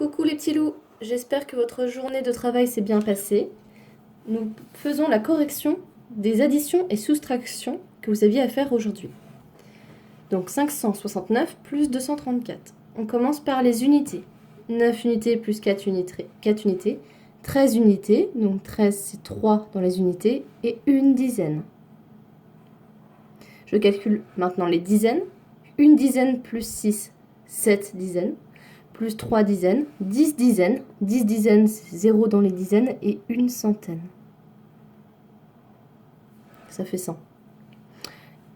Coucou les petits loups, j'espère que votre journée de travail s'est bien passée. Nous faisons la correction des additions et soustractions que vous aviez à faire aujourd'hui. Donc 569 plus 234. On commence par les unités. 9 unités plus 4 unités, 13 unités, donc 13 c'est 3 dans les unités, et une dizaine. Je calcule maintenant les dizaines. Une dizaine plus 6, 7 dizaines. Plus 3 dizaines, 10 dizaines. 10 dizaines, c'est 0 dans les dizaines, et une centaine. Ça fait 100.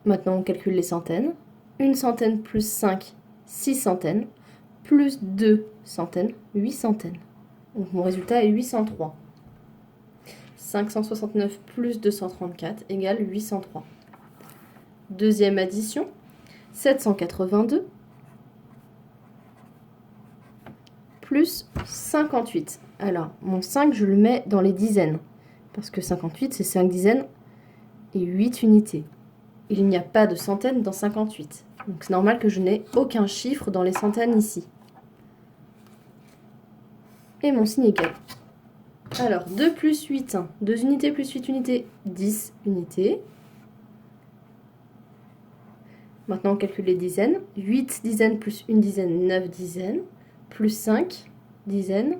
Maintenant, on calcule les centaines. Une centaine plus 5, 6 centaines. Plus 2 centaines, 8 centaines. Donc mon résultat est 803. 569 plus 234 égale 803. Deuxième addition, 782 plus 58. Alors, mon 5, je le mets dans les dizaines, parce que 58, c'est 5 dizaines et 8 unités. Il n'y a pas de centaines dans 58. Donc c'est normal que je n'ai aucun chiffre dans les centaines ici. Et mon signe égal. Alors, 2 plus 8, 2 unités plus 8 unités, 10 unités. Maintenant, on calcule les dizaines. 8 dizaines plus une dizaine, 9 dizaines. Plus 5 dizaines,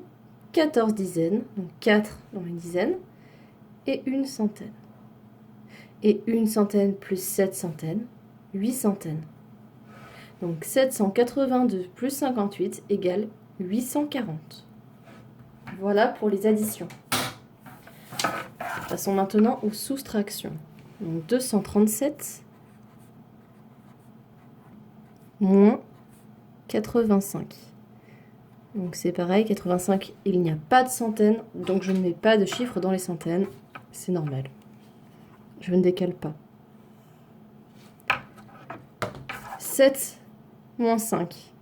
14 dizaines, donc 4 dans les dizaines, et une centaine. Et une centaine plus 7 centaines, 8 centaines. Donc 782 plus 58 égale 840. Voilà pour les additions. Passons maintenant aux soustractions. Donc 237 moins 85. Donc c'est pareil, 85, il n'y a pas de centaines, donc je ne mets pas de chiffre dans les centaines. C'est normal. Je ne décale pas. 7 moins 5.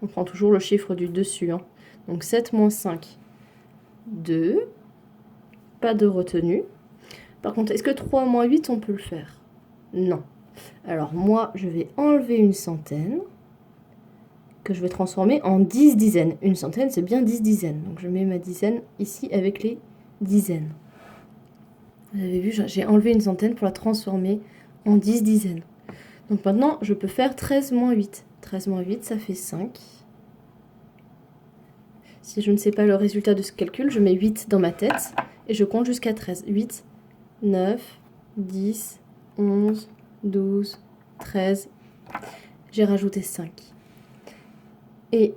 On prend toujours le chiffre du dessus. Donc 7 moins 5, 2. Pas de retenue. Par contre, est-ce que 3 moins 8, on peut le faire? Non. Alors moi, je vais enlever une centaine, que je vais transformer en 10 dizaines. Une centaine, c'est bien 10 dizaines. Donc je mets ma dizaine ici avec les dizaines. Vous avez vu, j'ai enlevé une centaine pour la transformer en 10 dizaines. Donc maintenant, je peux faire 13 moins 8. 13 moins 8, ça fait 5. Si je ne sais pas le résultat de ce calcul, je mets 8 dans ma tête et je compte jusqu'à 13. 8, 9, 10, 11, 12, 13. J'ai rajouté 5. Et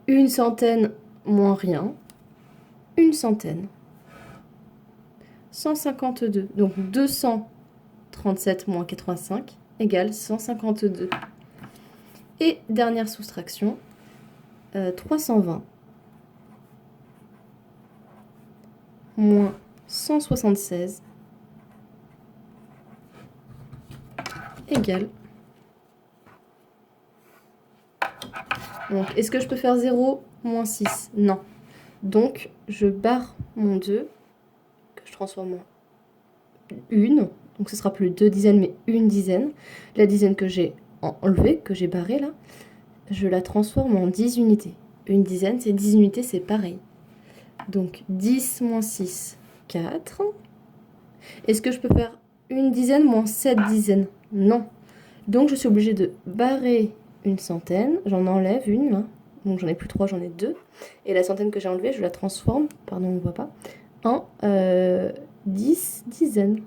une centaine moins rien, une centaine. 152. Donc 237 moins 85 égale 152. Et dernière soustraction, 320 moins 176 égale. Donc, est-ce que je peux faire 0 moins 6? Non. Donc, je barre mon 2, que je transforme en 1. Donc, ce sera plus 2 dizaines, mais une dizaine. La dizaine que j'ai enlevée, que j'ai barrée là, je la transforme en 10 unités. Une dizaine, c'est 10 unités, c'est pareil. Donc, 10 moins 6, 4. Est-ce que je peux faire une dizaine moins 7 dizaines? Non. Donc, je suis obligée de barrer une centaine, j'en enlève une là, donc j'en ai plus 3, j'en ai 2, et la centaine que j'ai enlevée, je la transforme, pardon on ne voit pas, en 10 dizaines.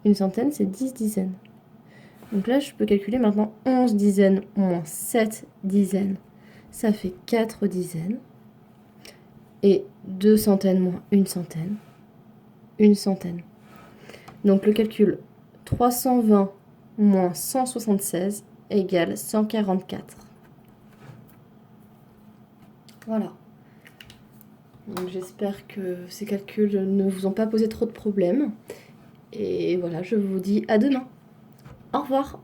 Une centaine c'est 10 dizaines. Donc là je peux calculer maintenant 11 dizaines moins 7 dizaines, ça fait 4 dizaines, et 2 centaines moins une centaine, une centaine. Donc le calcul 320 moins 176 égale 144. Voilà. Donc j'espère que ces calculs ne vous ont pas posé trop de problèmes. Et voilà, je vous dis à demain. Au revoir.